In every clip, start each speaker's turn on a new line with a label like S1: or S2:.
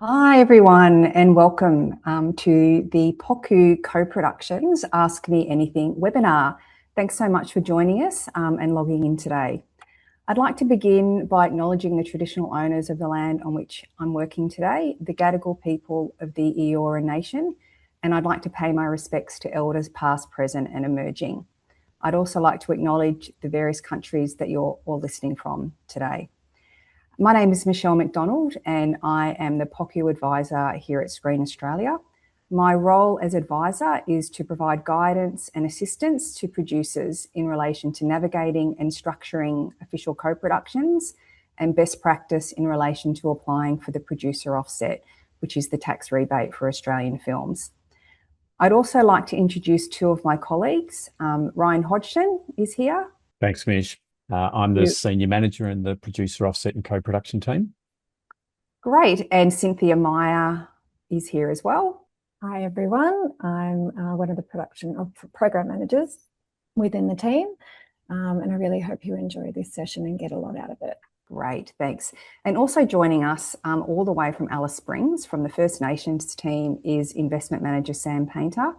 S1: Hi everyone and welcome to the POCU Co-Productions Ask Me Anything webinar. Thanks so much for joining us and logging in today. I'd like to begin by acknowledging the traditional owners of the land on which I'm working today, the Gadigal people of the Eora Nation, and I'd like to pay my respects to elders past, present and emerging. I'd also like to acknowledge the various countries that you're all listening from today. My name is Michele McDonald and I am the POCU Advisor here at Screen Australia. My role as advisor is to provide guidance and assistance to producers in relation to navigating and structuring official co-productions and best practice in relation to applying for the producer offset, which is the tax rebate for Australian films. I'd also like to introduce two of my colleagues. Ryan Hodgson is here.
S2: Thanks, Mish. I'm the Senior Manager in the Producer Offset and Co-Production team.
S1: Great. And Cynthia Meyer is here as well.
S3: Hi, everyone. I'm one of the program managers within the team. And I really hope you enjoy this session and get a lot out of it.
S1: Great, thanks. And also joining us all the way from Alice Springs from the First Nations team is Investment Manager Sam Paynter.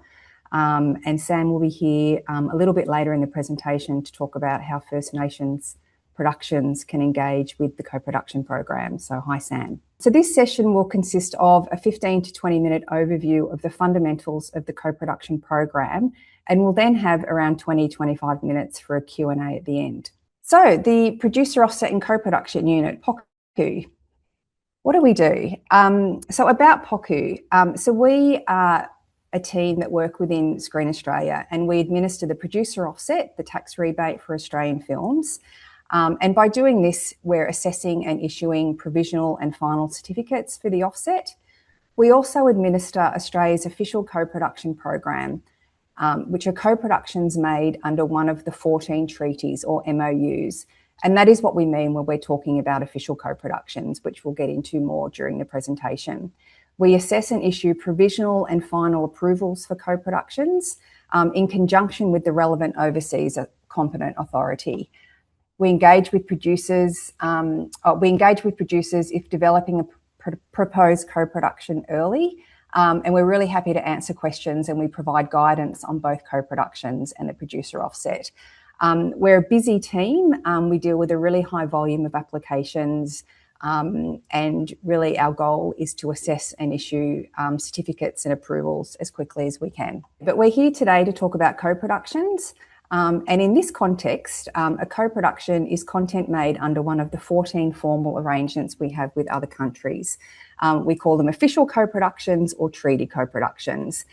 S1: And Sam will be here a little bit later in the presentation to talk about how First Nations productions can engage with the co-production program. So hi, Sam. So this session will consist of a 15 to 20 minute overview of the fundamentals of the co-production program, and we'll then have around 20-25 minutes for a Q&A at the end. So the Producer Offset and Co-Production Unit, POCU. What do we do? So about POCU, so we are a team that work within Screen Australia and we administer the producer offset, the tax rebate for Australian films. And by doing this, we're assessing and issuing provisional and final certificates for the offset. We also administer Australia's official co-production program, which are co-productions made under one of the 14 treaties or MOUs. And that is what we mean when we're talking about official co-productions, which we'll get into more during the presentation. We assess and issue provisional and final approvals for co-productions in conjunction with the relevant overseas competent authority. We engage with producers. If developing a proposed co-production early, and we're really happy to answer questions and we provide guidance on both co-productions and the producer offset. We're a busy team. We deal with a really high volume of applications. And really our goal is to assess and issue certificates and approvals as quickly as we can. But we're here today to talk about co-productions. And in this context, a co-production is content made under one of the 14 formal arrangements we have with other countries. We call them official co-productions or treaty co-productions.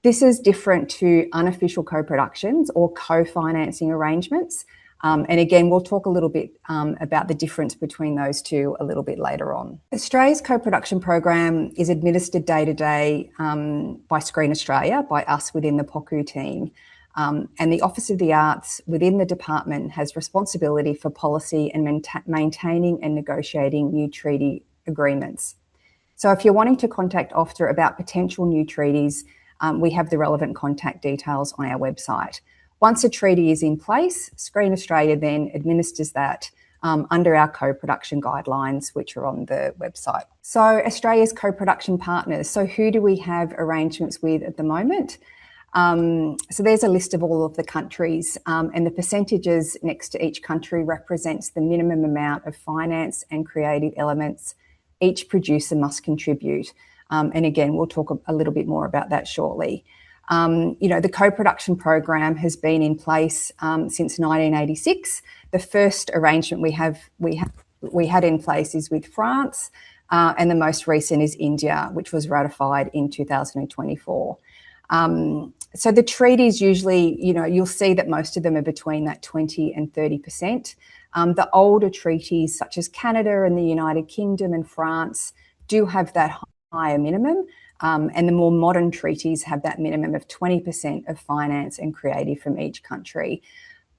S1: This is different to unofficial co-productions or co-financing arrangements. And again, we'll talk a little bit about the difference between those two a little bit later on. Australia's co-production program is administered day to day by Screen Australia, by us within the POCU team. And the Office of the Arts within the department has responsibility for policy and maintaining and negotiating new treaty agreements. So if you're wanting to contact OFTA about potential new treaties, we have the relevant contact details on our website. Once a treaty is in place, Screen Australia then administers that under our co-production guidelines, which are on the website. So Australia's co-production partners. So who do we have arrangements with at the moment? So there's a list of all of the countries and the percentages next to each country represents the minimum amount of finance and creative elements each producer must contribute. And again, we'll talk a little bit more about that shortly. The co-production program has been in place since 1986. The first arrangement we had in place is with France, and the most recent is India, which was ratified in 2024. So the treaties usually, you'll see that most of them are between that 20 and 30%. The older treaties, such as Canada and the United Kingdom and France, do have that higher minimum. And the more modern treaties have that minimum of 20% of finance and creative from each country.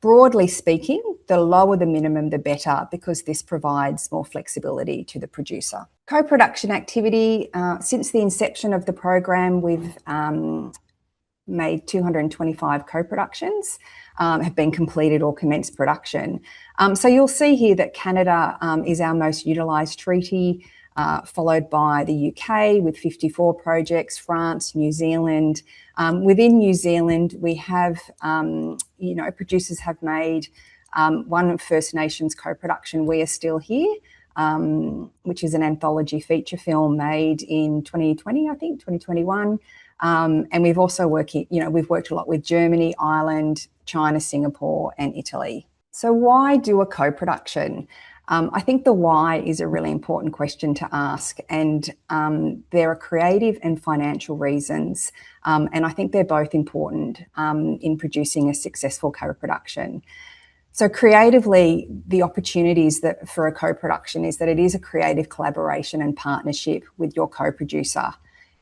S1: Broadly speaking, the lower the minimum, the better, because this provides more flexibility to the producer. Co-production activity, since the inception of the program, we've made 225 co-productions, have been completed or commenced production. So you'll see here that Canada is our most utilised treaty. followed by the UK with 54 projects, France, New Zealand. Within New Zealand, we have, producers have made one First Nations co-production, We Are Still Here, which is an anthology feature film made in 2020, I think, 2021. And we've also worked a lot with Germany, Ireland, China, Singapore, and Italy. So why do a co-production? I think the why is a really important question to ask, and there are creative and financial reasons, and I think they're both important in producing a successful co-production. So creatively, the opportunities for a co-production is that it is a creative collaboration and partnership with your co-producer.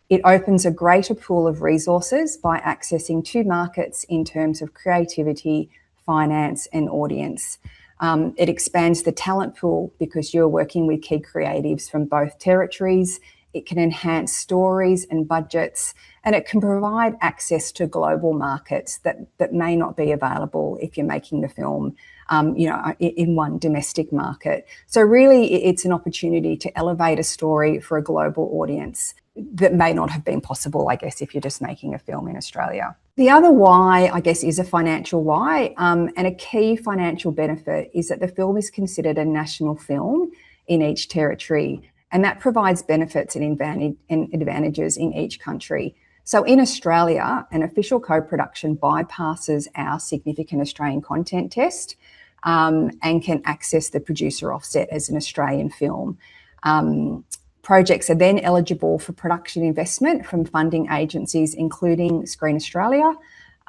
S1: It opens a greater pool of resources by accessing two markets in terms of creativity, finance, and audience. It expands the talent pool because you're working with key creatives from both territories. It can enhance stories and budgets, and it can provide access to global markets that may not be available if you're making the film, in one domestic market. So really, it's an opportunity to elevate a story for a global audience that may not have been possible, I guess, if you're just making a film in Australia. The other why, I guess, is a financial why, and a key financial benefit is that the film is considered a national film in each territory, and that provides benefits and advantages in each country. So in Australia, an official co-production bypasses our significant Australian content test and can access the producer offset as an Australian film. Projects are then eligible for production investment from funding agencies, including Screen Australia.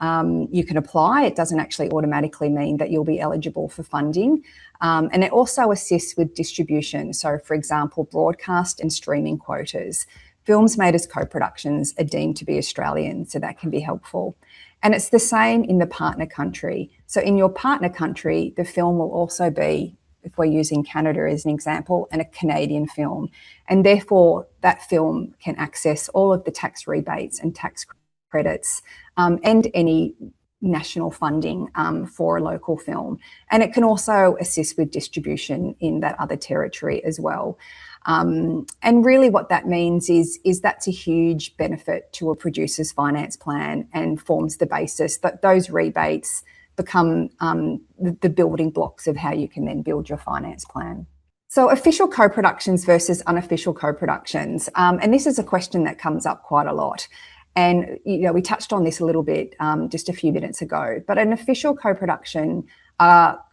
S1: You can apply. It doesn't actually automatically mean that you'll be eligible for funding. And it also assists with distribution. So, for example, broadcast and streaming quotas. Films made as co-productions are deemed to be Australian, so that can be helpful. And it's the same in the partner country. So in your partner country, the film will also be, if we're using Canada as an example, and a Canadian film. And therefore, that film can access all of the tax rebates and tax credits and any national funding for a local film. And it can also assist with distribution in that other territory as well. And really what that means is that's a huge benefit to a producer's finance plan and forms the basis that those rebates become the building blocks of how you can then build your finance plan. So official co-productions versus unofficial co-productions. And this is a question that comes up quite a lot. And, we touched on this a little bit just a few minutes ago, but an official co-production are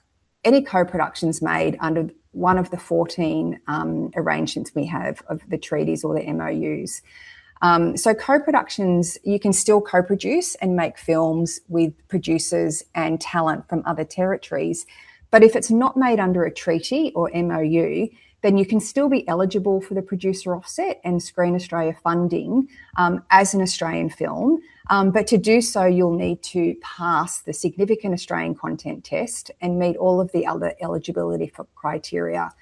S1: any co-productions made under one of the 14 arrangements we have of the treaties or the MOUs. So co-productions, you can still co-produce and make films with producers and talent from other territories. But if it's not made under a treaty or MOU, then you can still be eligible for the producer offset and Screen Australia funding as an Australian film. But to do so, you'll need to pass the significant Australian content test and meet all of the other eligibility criteria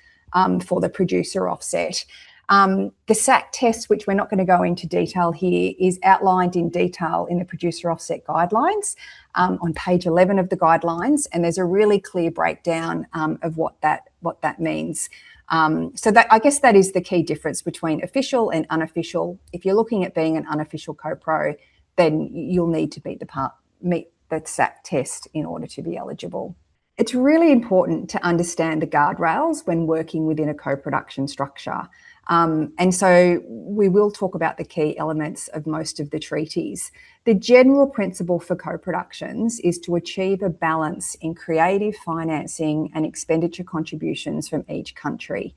S1: for the producer offset. The SAC test, which we're not going to go into detail here, is outlined in detail in the producer offset guidelines on page 11 of the guidelines, and there's a really clear breakdown of what that means. So that, I guess, that is the key difference between official and unofficial. If you're looking at being an unofficial co-pro, then you'll need to meet the SAC test in order to be eligible. It's really important to understand the guardrails when working within a co-production structure. And so we will talk about the key elements of most of the treaties. The general principle for co-productions is to achieve a balance in creative financing and expenditure contributions from each country.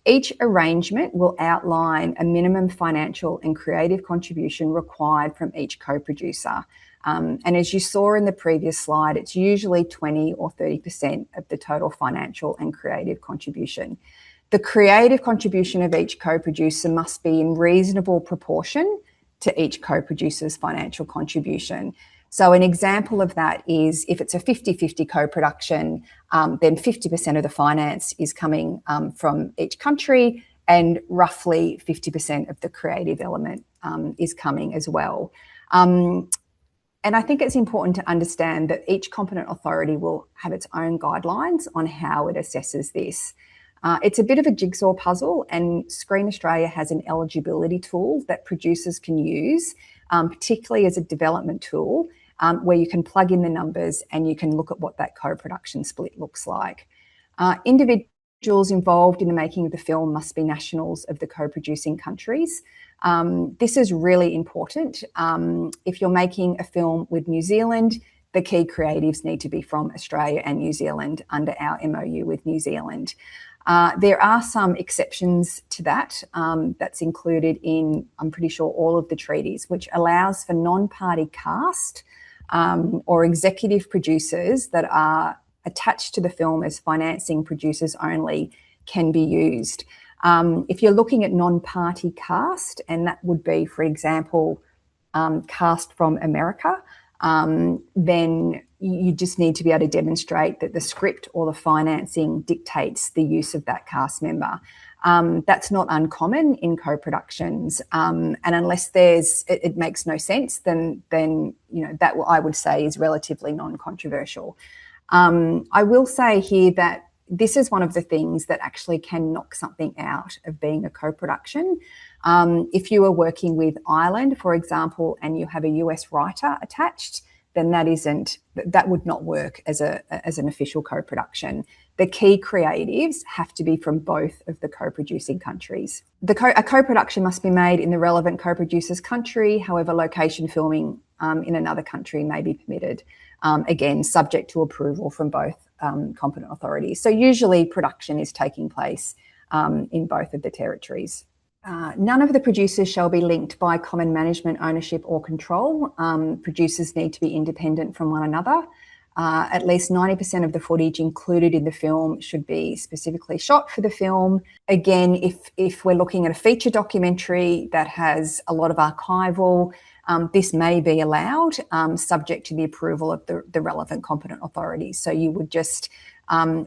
S1: Each arrangement will outline a minimum financial and creative contribution required from each co-producer. And as you saw in the previous slide, it's usually 20 or 30% of the total financial and creative contribution. The creative contribution of each co-producer must be in reasonable proportion to each co-producer's financial contribution. So an example of that is if it's a 50-50 co-production, then 50% of the finance is coming from each country, and roughly 50% of the creative element is coming as well. And I think it's important to understand that each competent authority will have its own guidelines on how it assesses this. It's a bit of a jigsaw puzzle, and Screen Australia has an eligibility tool that producers can use, particularly as a development tool, where you can plug in the numbers and you can look at what that co-production split looks like. Individuals involved in the making of the film must be nationals of the co-producing countries. This is really important. If you're making a film with New Zealand, the key creatives need to be from Australia and New Zealand under our MOU with New Zealand. There are some exceptions to that that's included in, I'm pretty sure, all of the treaties, which allows for non-party cast or executive producers that are attached to the film as financing producers only can be used. If you're looking at non-party cast, and that would be, for example, cast from America, then you just need to be able to demonstrate that the script or the financing dictates the use of that cast member. That's not uncommon in co-productions, and unless it makes no sense, then that I would say is relatively non-controversial. I will say here that this is one of the things that actually can knock something out of being a co-production. If you are working with Ireland, for example, and you have a US writer attached, then that would not work as an official co-production. The key creatives have to be from both of the co-producing countries. A co-production must be made in the relevant co-producer's country. However, location filming in another country may be permitted, again, subject to approval from both competent authorities. So usually production is taking place in both of the territories. None of the producers shall be linked by common management, ownership or control. Producers need to be independent from one another. At least 90% of the footage included in the film should be specifically shot for the film. Again, if we're looking at a feature documentary that has a lot of archival, this may be allowed, subject to the approval of the relevant competent authorities. So you would just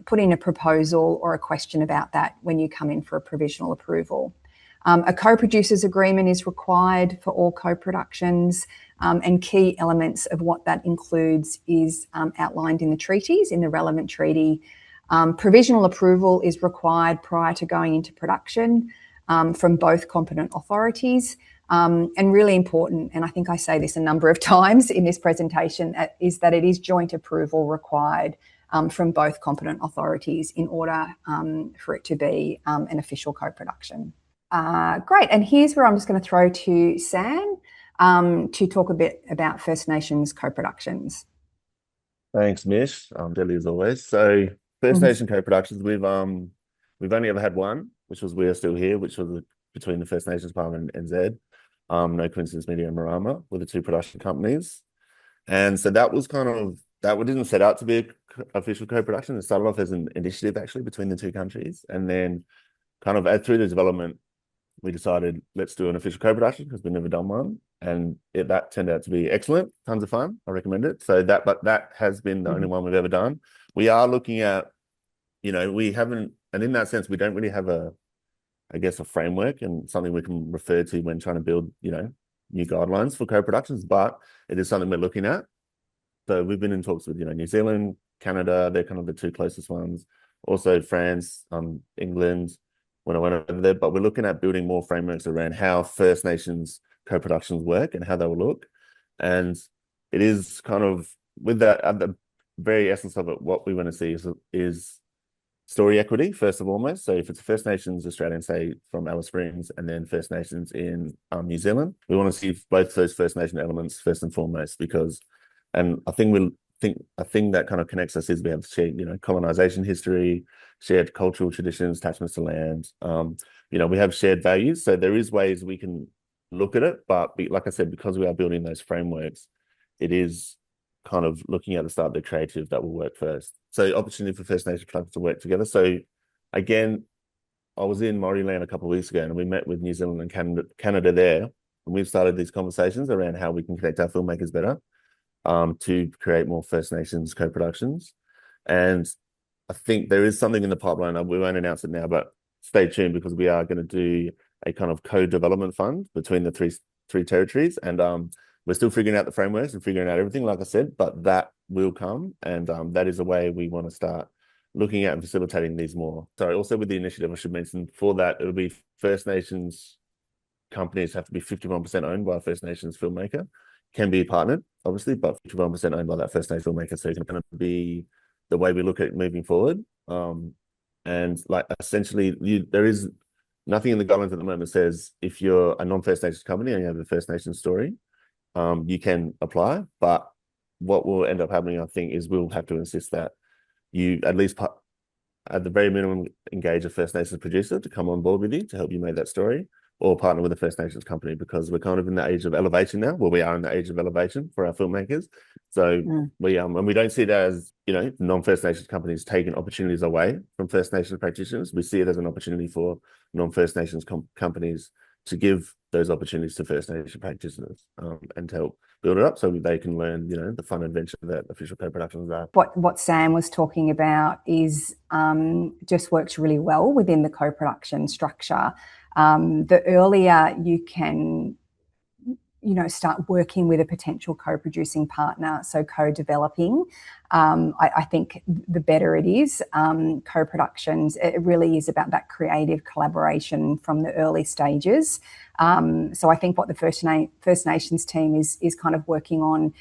S1: put in a proposal or a question about that when you come in for a provisional approval. A co-producer's agreement is required for all co-productions, and key elements of what that includes is outlined in the treaties, in the relevant treaty. Provisional approval is required prior to going into production from both competent authorities. And really important, and I think I say this a number of times in this presentation, is that it is joint approval required from both competent authorities in order for it to be an official co-production. Great, and here's where I'm just going to throw to Sam to talk a bit about First Nations co-productions.
S4: Thanks, Mish. Deadly as always. So First Nation co-productions, we've only ever had one, which was We Are Still Here, which was between the First Nations Parliament and NZ. No Coincidence Media and Marama were the two production companies. And so that didn't set out to be an official co-production. It started off as an initiative actually between the two countries. And then through the development, we decided let's do an official co-production because we've never done one. And that turned out to be excellent, tons of fun. I recommend it. But that has been the only one we've ever done. We are looking at, we haven't, and in that sense, we don't really have a framework and something we can refer to when trying to build, new guidelines for co-productions, but it is something we're looking at. So we've been in talks with, New Zealand, Canada, they're kind of the two closest ones. Also France, England, when I went over there, but we're looking at building more frameworks around how First Nations co-productions work and how they will look. And it is kind of, with that, at the very essence of it, what we want to see is story equity, first of all. So if it's a First Nations Australian, say from Alice Springs, and then First Nations in New Zealand, we want to see both those First Nation elements first and foremost, and I think a thing that kind of connects us is we have shared, colonization history, shared cultural traditions, attachments to land. We have shared values. So there is ways we can look at it, but like I said, because we are building those frameworks, it is kind of looking at the start of the creative that will work first. So opportunity for First Nation clubs to work together. So again, I was in Māori land a couple of weeks ago and we met with New Zealand and Canada there. And we've started these conversations around how we can connect our filmmakers better to create more First Nations co-productions. And I think there is something in the pipeline. We won't announce it now, but stay tuned because we are going to do a kind of co-development fund between the three territories. And we're still figuring out the frameworks and figuring out everything, like I said, but that will come. And that is a way we want to start looking at and facilitating these more. So also with the initiative, I should mention for that, it'll be First Nations companies have to be 51% owned by a First Nations filmmaker, can be partnered, obviously, but 51% owned by that First Nations filmmaker. So it's going to be the way we look at moving forward. And like essentially, there is nothing in the guidelines at the moment says if you're a non-First Nations company and you have a First Nations story, you can apply. But what will end up happening, I think, is we'll have to insist that you at least at the very minimum engage a First Nations producer to come on board with you to help you make that story, or partner with a First Nations company, because we're kind of in the age of elevation now. Well, we are in the age of elevation for our filmmakers. So we and we don't see it as, you know, non-First Nations companies taking opportunities away from First Nations practitioners. We see it as an opportunity for non-First Nations companies to give those opportunities to First Nation practitioners and to help build it up so they can learn, you know, the fun adventure that official co-productions are.
S1: What Sam was talking about is just works really well within the co-production structure. The earlier you can, you know, start working with a potential co-producing partner, so co-developing, I think the better it is. Co-productions, it really is about that creative collaboration from the early stages. So I think what the First Nations team is kind of working on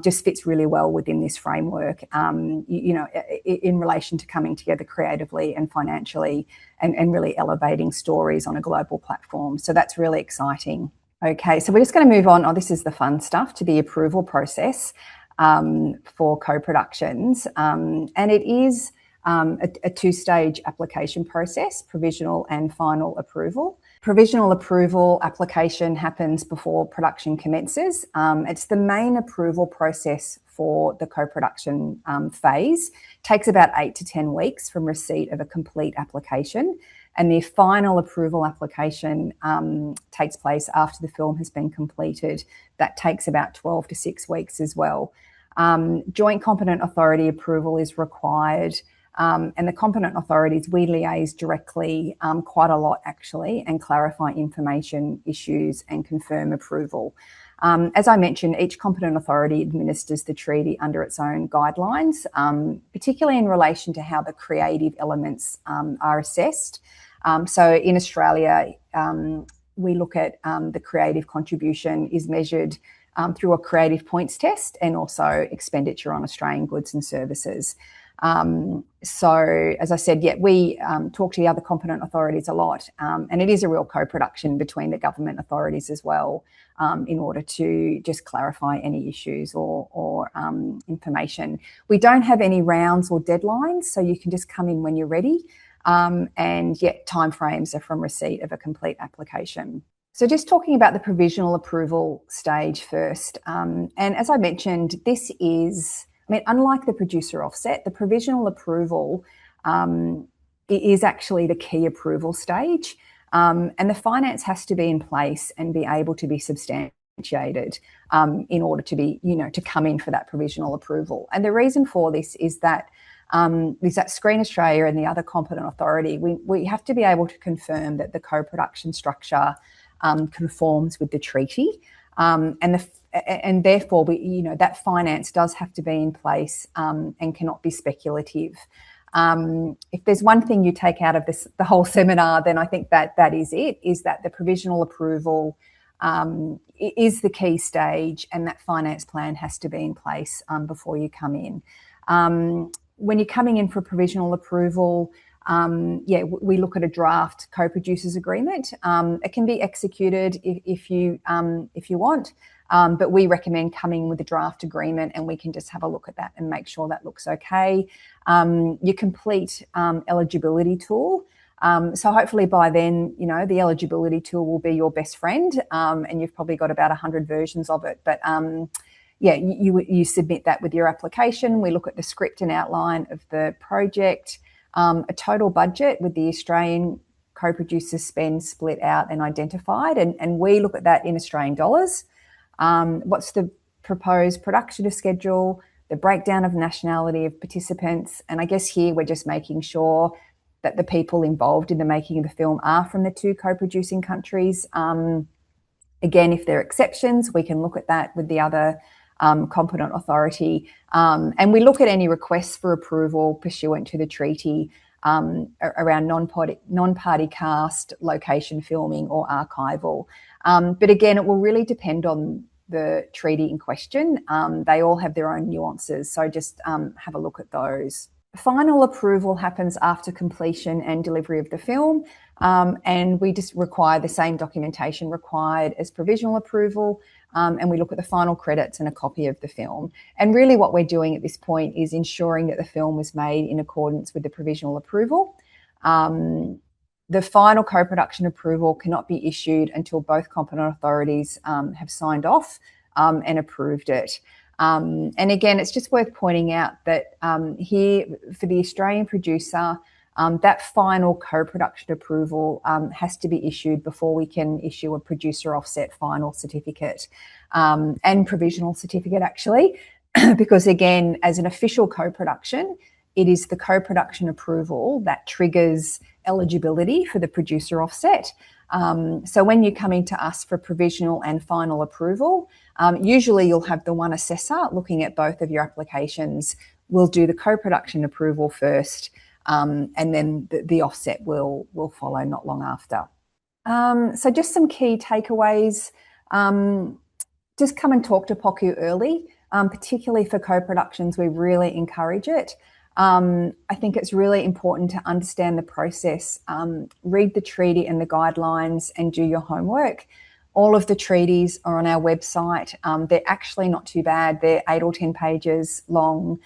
S1: just fits really well within this framework, you know, in relation to coming together creatively and financially and really elevating stories on a global platform. So that's really exciting. Okay, so we're just going to move on. Oh, this is the fun stuff, to the approval process for co-productions. And it is a two-stage application process, provisional and final approval. Provisional approval application happens before production commences. It's the main approval process for the co-production phase. It takes about 8 to 10 weeks from receipt of a complete application. And the final approval application takes place after the film has been completed. That takes about 12 to 6 weeks as well. Joint competent authority approval is required. And the competent authorities, we liaise directly quite a lot actually, and clarify information issues and confirm approval. As I mentioned, each competent authority administers the treaty under its own guidelines, particularly in relation to how the creative elements are assessed. So in Australia, we look at the creative contribution is measured through a creative points test and also expenditure on Australian goods and services. So as I said, yeah, we talk to the other competent authorities a lot, and it is a real co-production between the government authorities as well, in order to just clarify any issues or information. We don't have any rounds or deadlines, so you can just come in when you're ready. And yet timeframes are from receipt of a complete application. So just talking about the provisional approval stage first. And as I mentioned, this is, I mean, unlike the producer offset, the provisional approval is actually the key approval stage. And the finance has to be in place and be able to be substantiated in order to be, you know, to come in for that provisional approval. And the reason for this is that Screen Australia and the other competent authority, we have to be able to confirm that the co-production structure conforms with the treaty, and therefore you know, that finance does have to be in place and cannot be speculative. If there's one thing you take out of the whole seminar, then I think that is it, is that the provisional approval is the key stage, and that finance plan has to be in place before you come in. When you're coming in for provisional approval, we look at a draft co-producers agreement. It can be executed if you want, but we recommend coming with a draft agreement, and we can just have a look at that and make sure that looks okay. Your complete eligibility tool. So hopefully by then, you know, the eligibility tool will be your best friend, and you've probably got about 100 versions of it. But yeah, you submit that with your application. We look at the script and outline of the project, a total budget with the Australian co-producer spend split out and identified, and we look at that in Australian dollars. What's the proposed production schedule, the breakdown of nationality of participants, and I guess here we're just making sure that the people involved in the making of the film are from the two co-producing countries. Again, if there are exceptions, we can look at that with the other competent authority. And we look at any requests for approval pursuant to the treaty around non-party cast, location filming or archival. But again, it will really depend on the treaty in question. They all have their own nuances, so just have a look at those. Final approval happens after completion and delivery of the film, and we just require the same documentation required as provisional approval, and we look at the final credits and a copy of the film. And really what we're doing at this point is ensuring that the film was made in accordance with the provisional approval. The final co-production approval cannot be issued until both competent authorities have signed off and approved it. And again, it's just worth pointing out that here for the Australian producer, that final co-production approval has to be issued before we can issue a producer offset final certificate and provisional certificate actually, because again, as an official co-production, it is the co-production approval that triggers eligibility for the producer offset. So when you're coming to us for provisional and final approval, usually you'll have the one assessor looking at both of your applications. We'll do the co-production approval first, and then the offset will follow not long after. So just some key takeaways. Just come and talk to POCU early, particularly for co-productions. We really encourage it. I think it's really important to understand the process, read the treaty and the guidelines and do your homework. All of the treaties are on our website. They're actually not too bad. They're 8 or 10 pages long.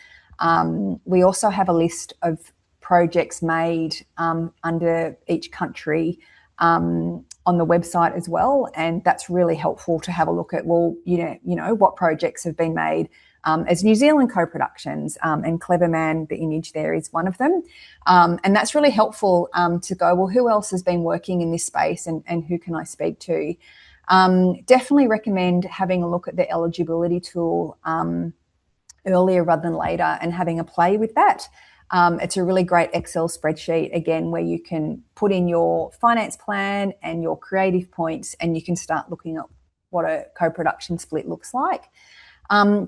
S1: We also have a list of projects made under each country on the website as well. And that's really helpful to have a look at, well, you know, what projects have been made as New Zealand co-productions, and Clever Man, the image there is one of them. And that's really helpful to go, well, who else has been working in this space and who can I speak to? Definitely recommend having a look at the eligibility tool earlier rather than later and having a play with that. It's a really great Excel spreadsheet, again, where you can put in your finance plan and your creative points and you can start looking at what a co-production split looks like.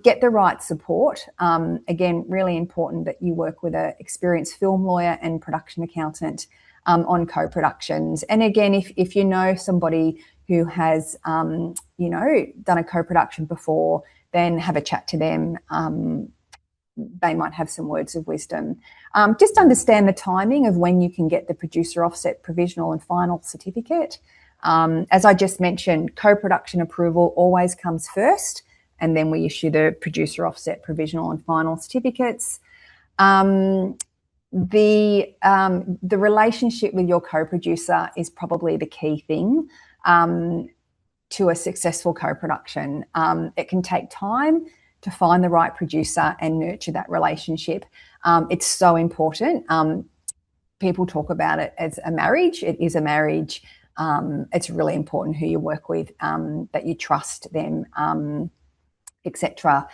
S1: Get the right support. Again, really important that you work with an experienced film lawyer and production accountant on co-productions. And again, if you know somebody who has, you know, done a co-production before, then have a chat to them. They might have some words of wisdom. Just understand the timing of when you can get the producer offset provisional and final certificate. As I just mentioned, co-production approval always comes first, and then we issue the producer offset provisional and final certificates. The relationship with your co-producer is probably the key thing to a successful co-production. It can take time to find the right producer and nurture that relationship. It's so important. People talk about it as a marriage. It is a marriage. It's really important who you work with, that you trust them, etc.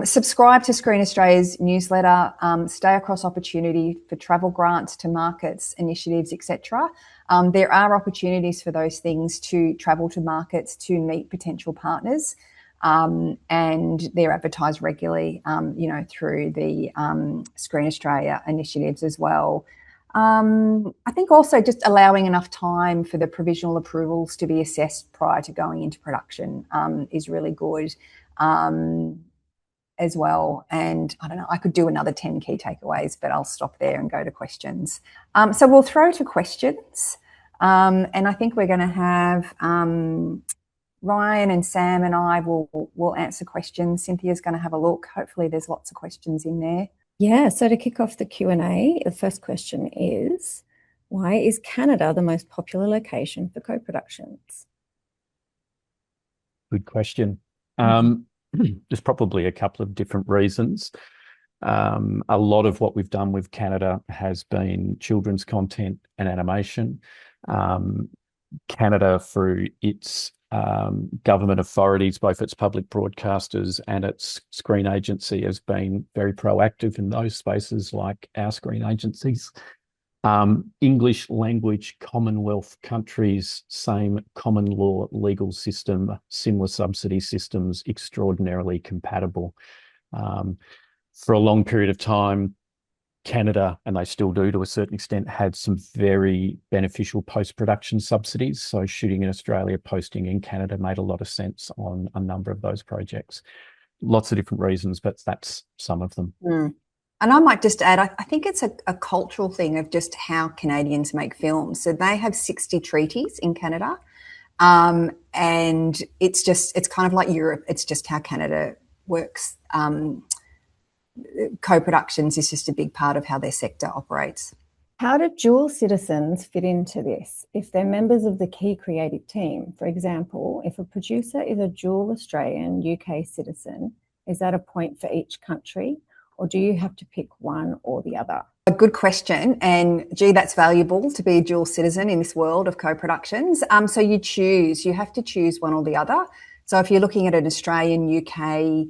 S1: Subscribe to Screen Australia's newsletter. Stay across opportunity for travel grants to markets, initiatives, etc. There are opportunities for those things to travel to markets to meet potential partners, and they're advertised regularly, you know, through the Screen Australia initiatives as well. I think also just allowing enough time for the provisional approvals to be assessed prior to going into production is really good. As well. And I don't know, I could do another 10 key takeaways, but I'll stop there and go to questions. So we'll throw to questions. And I think we're going to have Ryan and Sam and I will answer questions. Cynthia's going to have a look. Hopefully there's lots of questions in there.
S3: Yeah, so to kick off the Q&A, the first question is, why is Canada the most popular location for co-productions?
S2: Good question. There's probably a couple of different reasons. A lot of what we've done with Canada has been children's content and animation. Canada, through its government authorities, both its public broadcasters and its screen agency, has been very proactive in those spaces, like our screen agencies. English language Commonwealth countries, same common law legal system, similar subsidy systems, extraordinarily compatible. For a long period of time, Canada, and they still do to a certain extent, had some very beneficial post-production subsidies. So shooting in Australia, posting in Canada made a lot of sense on a number of those projects. Lots of different reasons, but that's some of them.
S1: And I might just add, I think it's a cultural thing of just how Canadians make films. So they have 60 treaties in Canada, and it's kind of like Europe. It's just how Canada works. Co-productions is just a big part of how their sector operates.
S3: How do dual citizens fit into this? If they're members of the key creative team, for example, if a producer is a dual Australian UK citizen, is that a point for each country, or do you have to pick one or the other?
S1: A good question, and gee, that's valuable to be a dual citizen in this world of co-productions. So you have to choose one or the other. So if you're looking at an Australian UK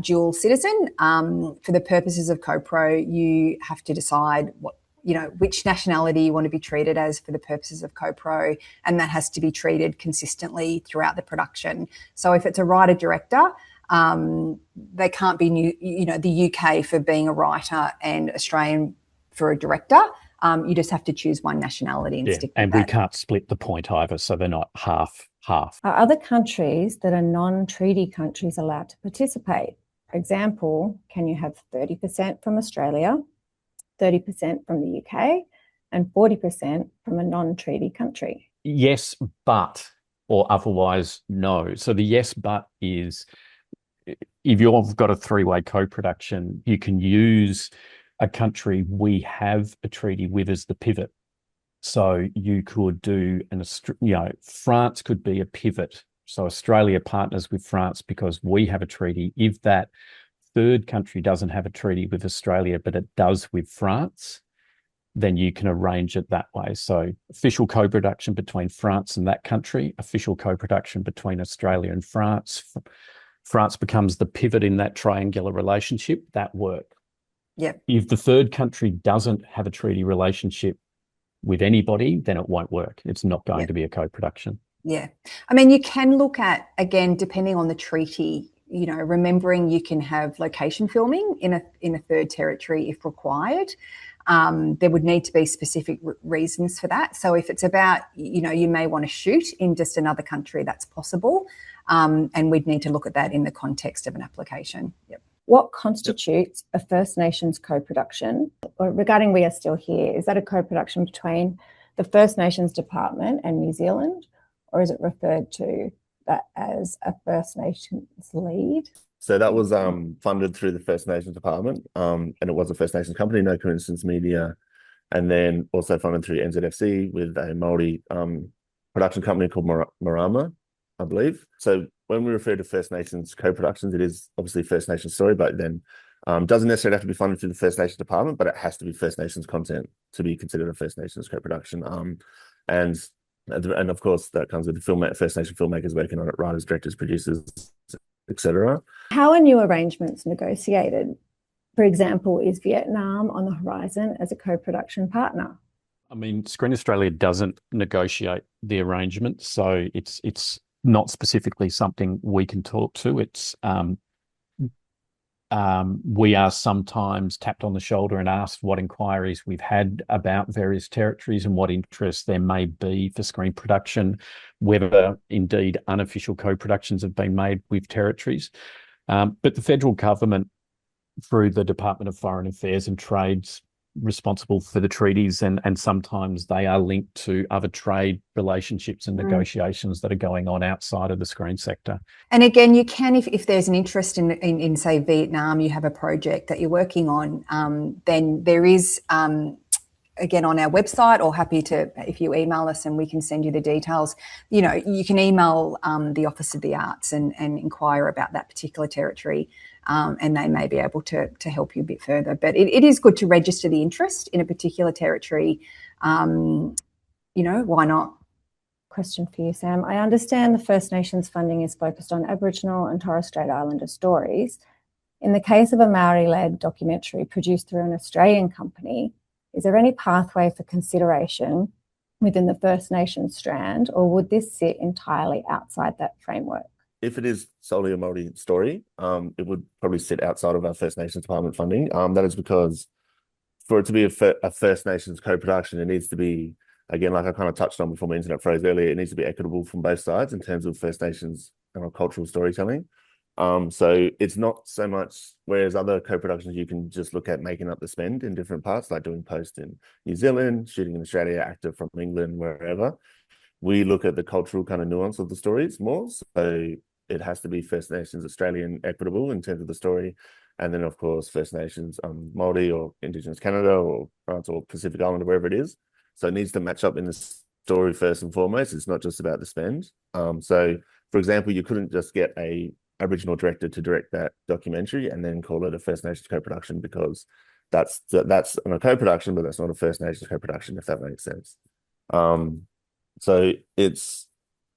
S1: dual citizen, for the purposes of co-pro, you have to decide which nationality you want to be treated as for the purposes of co-pro, and that has to be treated consistently throughout the production. So if it's a writer-director, they can't be the UK for being a writer and Australian for a director. You just have to choose one nationality and stick with
S2: and
S1: that.
S2: we can't split the point either, so they're not half.
S3: Are other countries that are non-treaty countries allowed to participate? For example, can you have 30% from Australia, 30% from the UK, and 40% from a non-treaty country?
S2: Yes, but, or otherwise no. So the yes, but is if you've got a three-way co-production, you can use a country we have a treaty with as the pivot. So you could do France could be a pivot. So Australia partners with France because we have a treaty. If that third country doesn't have a treaty with Australia, but it does with France, then you can arrange it that way. So official co-production between France and that country, official co-production between Australia and France. France becomes the pivot in that triangular relationship. That works.
S1: Yeah.
S2: If the third country doesn't have a treaty relationship with anybody, then it won't work. It's not going to be a co-production.
S1: Yeah. I mean, you can look at, again, depending on the treaty, remembering you can have location filming in a third territory if required. There would need to be specific reasons for that. So if it's about, you may want to shoot in just another country, that's possible. And we'd need to look at that in the context of an application. Yep.
S3: What constitutes a First Nations co-production? Regarding We Are Still Here, is that a co-production between the First Nations Department and New Zealand, or is it referred to that as a First Nations lead?
S4: So that was funded through the First Nations Department, and it was a First Nations company, no coincidence media, and then also funded through NZFC with a Māori production company called Marama, I believe. So when we refer to First Nations co-productions, it is obviously First Nations story, but then doesn't necessarily have to be funded through the First Nations Department, but it has to be First Nations content to be considered a First Nations co-production. And of course, that comes with the First Nation filmmakers working on it, writers, directors, producers, etc.
S3: How are new arrangements negotiated? For example, is Vietnam on the horizon as a co-production partner?
S2: I mean, Screen Australia doesn't negotiate the arrangement, so it's not specifically something we can talk to. It's we are sometimes tapped on the shoulder and asked what inquiries we've had about various territories and what interest there may be for screen production, whether indeed unofficial co-productions have been made with territories. But the federal government, through the Department of Foreign Affairs and Trade's responsible for the treaties, and sometimes they are linked to other trade relationships and negotiations that are going on outside of the screen sector.
S1: And again, you can, if there's an interest in say Vietnam, you have a project that you're working on, then there is again on our website, or happy to, if you email us and we can send you the details, you can email the Office of the Arts and inquire about that particular territory. And they may be able to help you a bit further. But it is good to register the interest in a particular territory. Why not?
S3: Question for you, Sam. I understand the First Nations funding is focused on Aboriginal and Torres Strait Islander stories. In the case of a Maori-led documentary produced through an Australian company, Is there any pathway for consideration within the First Nations strand, or would this sit entirely outside that framework?
S4: If it is solely a Māori story, it would probably sit outside of our First Nations Department funding. That is because for it to be a First Nations co-production, it needs to be, again, like I kind of touched on before my internet froze earlier, it needs to be equitable from both sides in terms of First Nations cultural storytelling. So it's not so much, whereas other co-productions, you can just look at making up the spend in different parts, like doing post in New Zealand, shooting in Australia, actor from England, wherever. We look at the cultural kind of nuance of the stories more. So it has to be First Nations Australian equitable in terms of the story. And then, of course, First Nations Māori or Indigenous Canada or France or Pacific Island or wherever it is. So it needs to match up in the story first and foremost. It's not just about the spend. So, for example, you couldn't just get a Aboriginal director to direct that documentary and then call it a First Nations co-production, because that's a co-production, but that's not a First Nations co-production, if that makes sense. So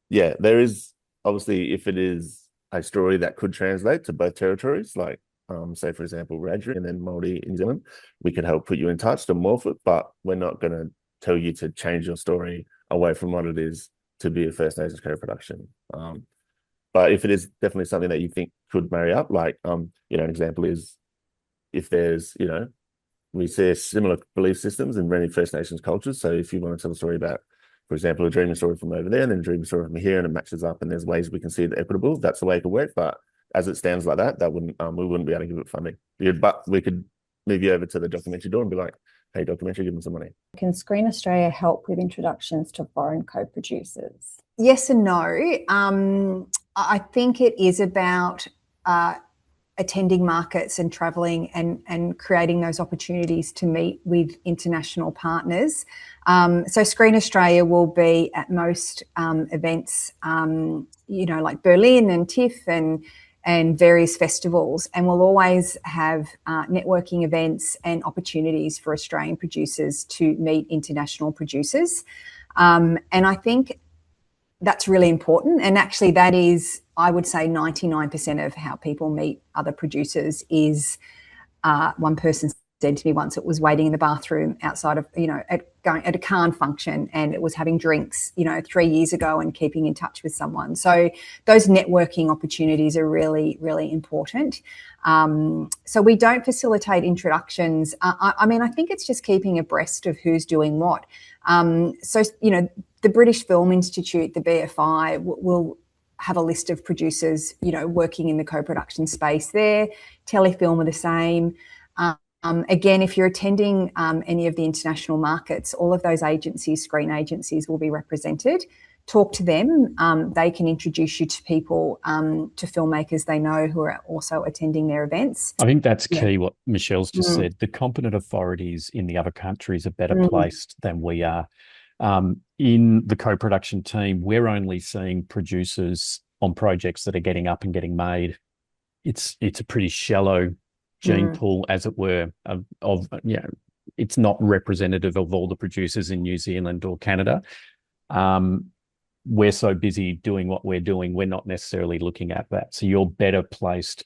S4: there is obviously, if it is a story that could translate to both territories, like say for example Wiradjuri and then Māori in New Zealand, we could help put you in touch to morph it, but we're not going to tell you to change your story away from what it is to be a First Nations co-production. But if it is definitely something that you think could marry up, like an example is if there's we see similar belief systems in many First Nations cultures. So if you want to tell a story about, for example, a dreaming story from over there and then a dreaming story from here, and it matches up and there's ways we can see it equitable, that's the way it could work. But as it stands like that wouldn't we wouldn't be able to give it funding. But we could move you over to the documentary door and be like, hey, documentary, give them some money.
S3: Can Screen Australia help with introductions to foreign co-producers?
S1: Yes and no. I think it is about attending markets and travelling and creating those opportunities to meet with international partners. So Screen Australia will be at most events, like Berlin and TIFF and various festivals, and we'll always have networking events and opportunities for Australian producers to meet international producers. And I think that's really important. And actually that is, I would say 99% of how people meet other producers is one person said to me once it was waiting in the bathroom outside of, at a Cannes function, and it was having drinks, 3 years ago and keeping in touch with someone. So those networking opportunities are really, really important. So we don't facilitate introductions. I think it's just keeping abreast of who's doing what. The British Film Institute, the BFI, will have a list of producers, working in the co-production space there. Telefilm are the same. Again, if you're attending any of the international markets, all of those agencies, screen agencies, will be represented. Talk to them. They can introduce you to people, to filmmakers they know who are also attending their events.
S2: I think that's key, what Michelle's just said. The competent authorities in the other countries are better placed than we are. In the co-production team, we're only seeing producers on projects that are getting up and getting made. It's a pretty shallow gene pool, as it were, it's not representative of all the producers in New Zealand or Canada. We're so busy doing what we're doing, we're not necessarily looking at that. So you're better placed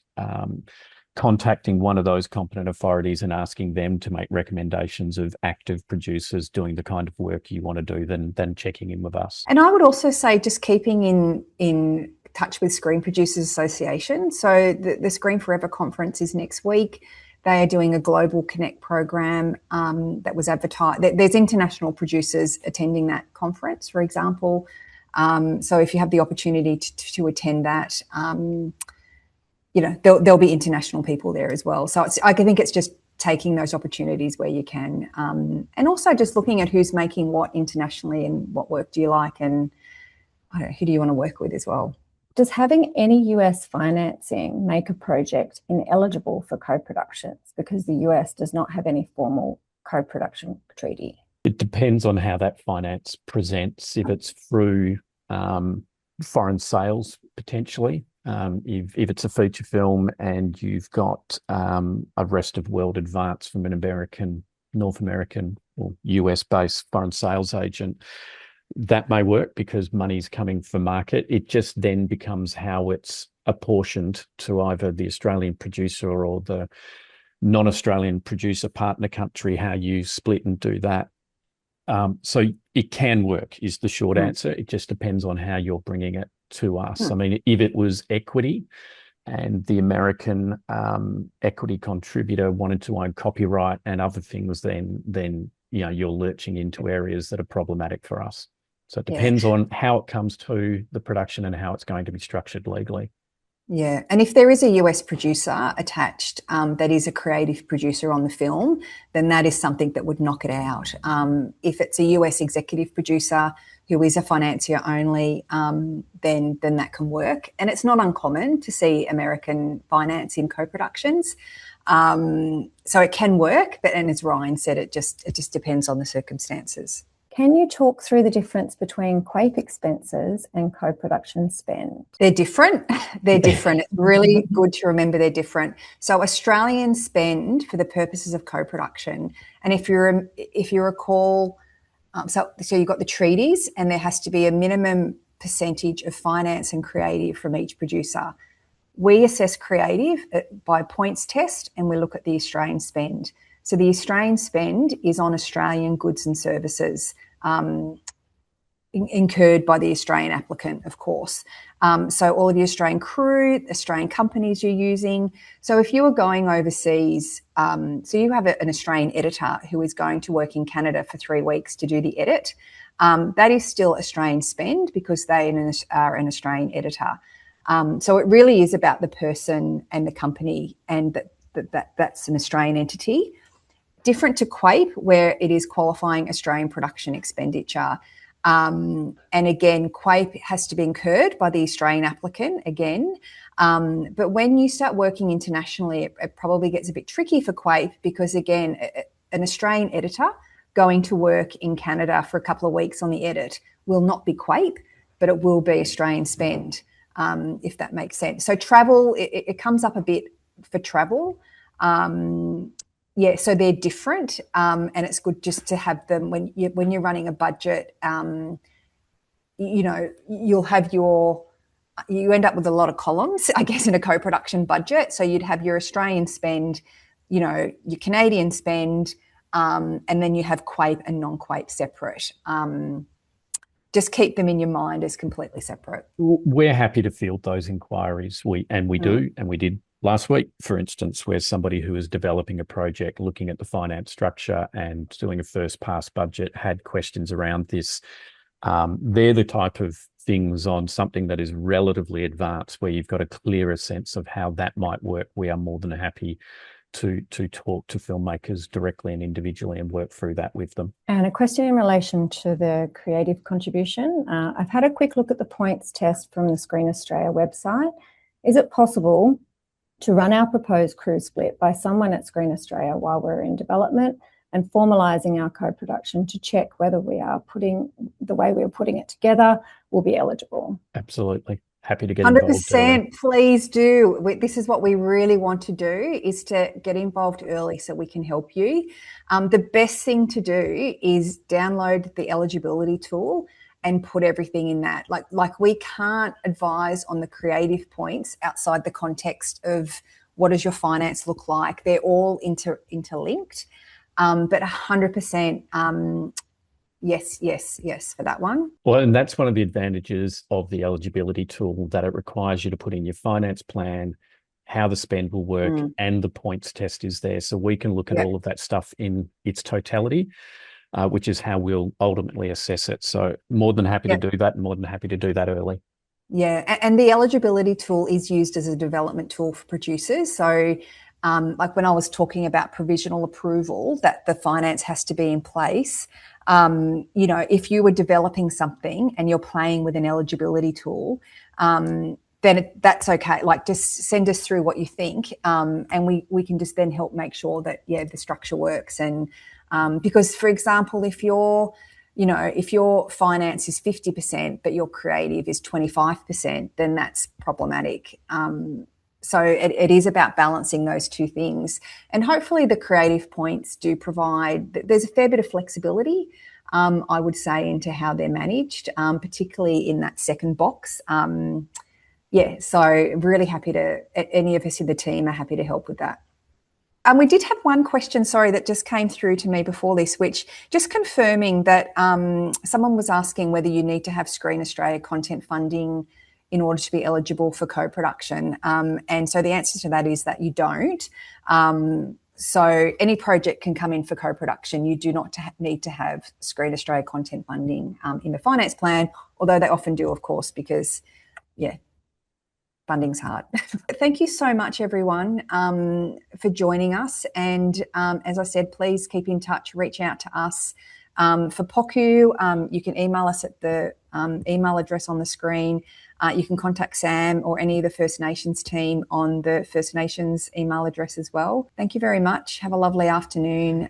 S2: contacting one of those competent authorities and asking them to make recommendations of active producers doing the kind of work you want to do than checking in with us.
S1: And I would also say just keeping in touch with Screen Producers Association. So the Screen Forever conference is next week. They are doing a global connect program that was advertised. There's international producers attending that conference, for example. So if you have the opportunity to attend that, there'll be international people there as well. So I think it's just taking those opportunities where you can, and also just looking at who's making what internationally and what work do you like, and who do you want to work with as well.
S3: Does having any US financing make a project ineligible for co-productions because the US does not have any formal co-production treaty?
S2: It depends on how that finance presents. If it's through foreign sales, potentially. If it's a feature film and you've got a rest of world advance from an North American or US-based foreign sales agent, that may work because money's coming for market. It just then becomes how it's apportioned to either the Australian producer or the non-Australian producer partner country, how you split and do that. So it can work is the short answer. It just depends on how you're bringing it to us. I mean, if it was equity and the American equity contributor wanted to own copyright and other things, then you're lurching into areas that are problematic for us. So it depends on how it comes to the production and how it's going to be structured legally.
S1: Yeah, and if there is a US producer attached that is a creative producer on the film, then that is something that would knock it out. If it's a US executive producer who is a financier only, then that can work. And it's not uncommon to see American finance in co-productions. So it can work, but and as Ryan said, it just depends on the circumstances.
S3: Can you talk through the difference between QAPE expenses and co-production spend?
S1: They're different. They're different. It's really good to remember they're different. So Australian spend for the purposes of co-production, and if you recall, so you've got the treaties, and there has to be a minimum percentage of finance and creative from each producer. We assess creative by points test, and we look at the Australian spend. So the Australian spend is on Australian goods and services incurred by the Australian applicant, of course. So all of your Australian crew, Australian companies you're using. So if you are going overseas, so you have an Australian editor who is going to work in Canada for 3 weeks to do the edit, that is still Australian spend because they are an Australian editor. So it really is about the person and the company, and that's an Australian entity. Different to QAPE, where it is qualifying Australian production expenditure. And again, QAPE has to be incurred by the Australian applicant again. But when you start working internationally, it probably gets a bit tricky for QAPE because, again, an Australian editor going to work in Canada for a couple of weeks on the edit will not be QAPE, but it will be Australian spend, if that makes sense. So travel, it comes up a bit for travel. Yeah, so they're different, and it's good just to have them when you're running a budget. You'll have you end up with a lot of columns, I guess, in a co-production budget. So you'd have your Australian spend, your Canadian spend, and then you have QAPE and non-QAPE separate. Just keep them in your mind as completely separate.
S2: We're happy to field those inquiries. We do, and we did last week, for instance, where somebody who was developing a project, looking at the finance structure and doing a first pass budget, had questions around this. They're the type of things on something that is relatively advanced, where you've got a clearer sense of how that might work. We are more than happy to talk to filmmakers directly and individually and work through that with them.
S3: And a question in relation to the creative contribution. I've had a quick look at the points test from the Screen Australia website. Is it possible to run our proposed crew split by someone at Screen Australia while we're in development and formalising our co-production to check whether the way we're putting it together will be eligible?
S2: Absolutely. Happy to get involved.
S1: 100%, please do. This is what we really want to do, is to get involved early so we can help you. The best thing to do is download the eligibility tool and put everything in that. Like we can't advise on the creative points outside the context of what does your finance look like. They're all interlinked, but 100%. Yes, for that one.
S2: Well, and that's one of the advantages of the eligibility tool, that it requires you to put in your finance plan, how the spend will work, and the points test is there. So we can look at all of that stuff in its totality, which is how we'll ultimately assess it. So more than happy to do that, and more than happy to do that early.
S1: Yeah, and the eligibility tool is used as a development tool for producers. So like when I was talking about provisional approval, that the finance has to be in place, if you were developing something and you're playing with an eligibility tool, then that's okay. Like, just send us through what you think, and we can just then help make sure that, the structure works. And because, for example, if your finance is 50% but your creative is 25%, then that's problematic. So it is about balancing those two things. And hopefully the creative points do provide, there's a fair bit of flexibility, I would say, into how they're managed, particularly in that second box. So really happy to, any of us in the team are happy to help with that. And we did have one question, sorry, that just came through to me before this, which just confirming that someone was asking whether you need to have Screen Australia content funding in order to be eligible for co-production. And so the answer to that is that you don't. So any project can come in for co-production. You do not need to have Screen Australia content funding in the finance plan, although they often do, of course, because, yeah, funding's hard. Thank you so much, everyone, for joining us. And as I said, please keep in touch, reach out to us. For POCU, you can email us at the email address on the screen. You can contact Sam or any of the First Nations team on the First Nations email address as well. Thank you very much. Have a lovely afternoon.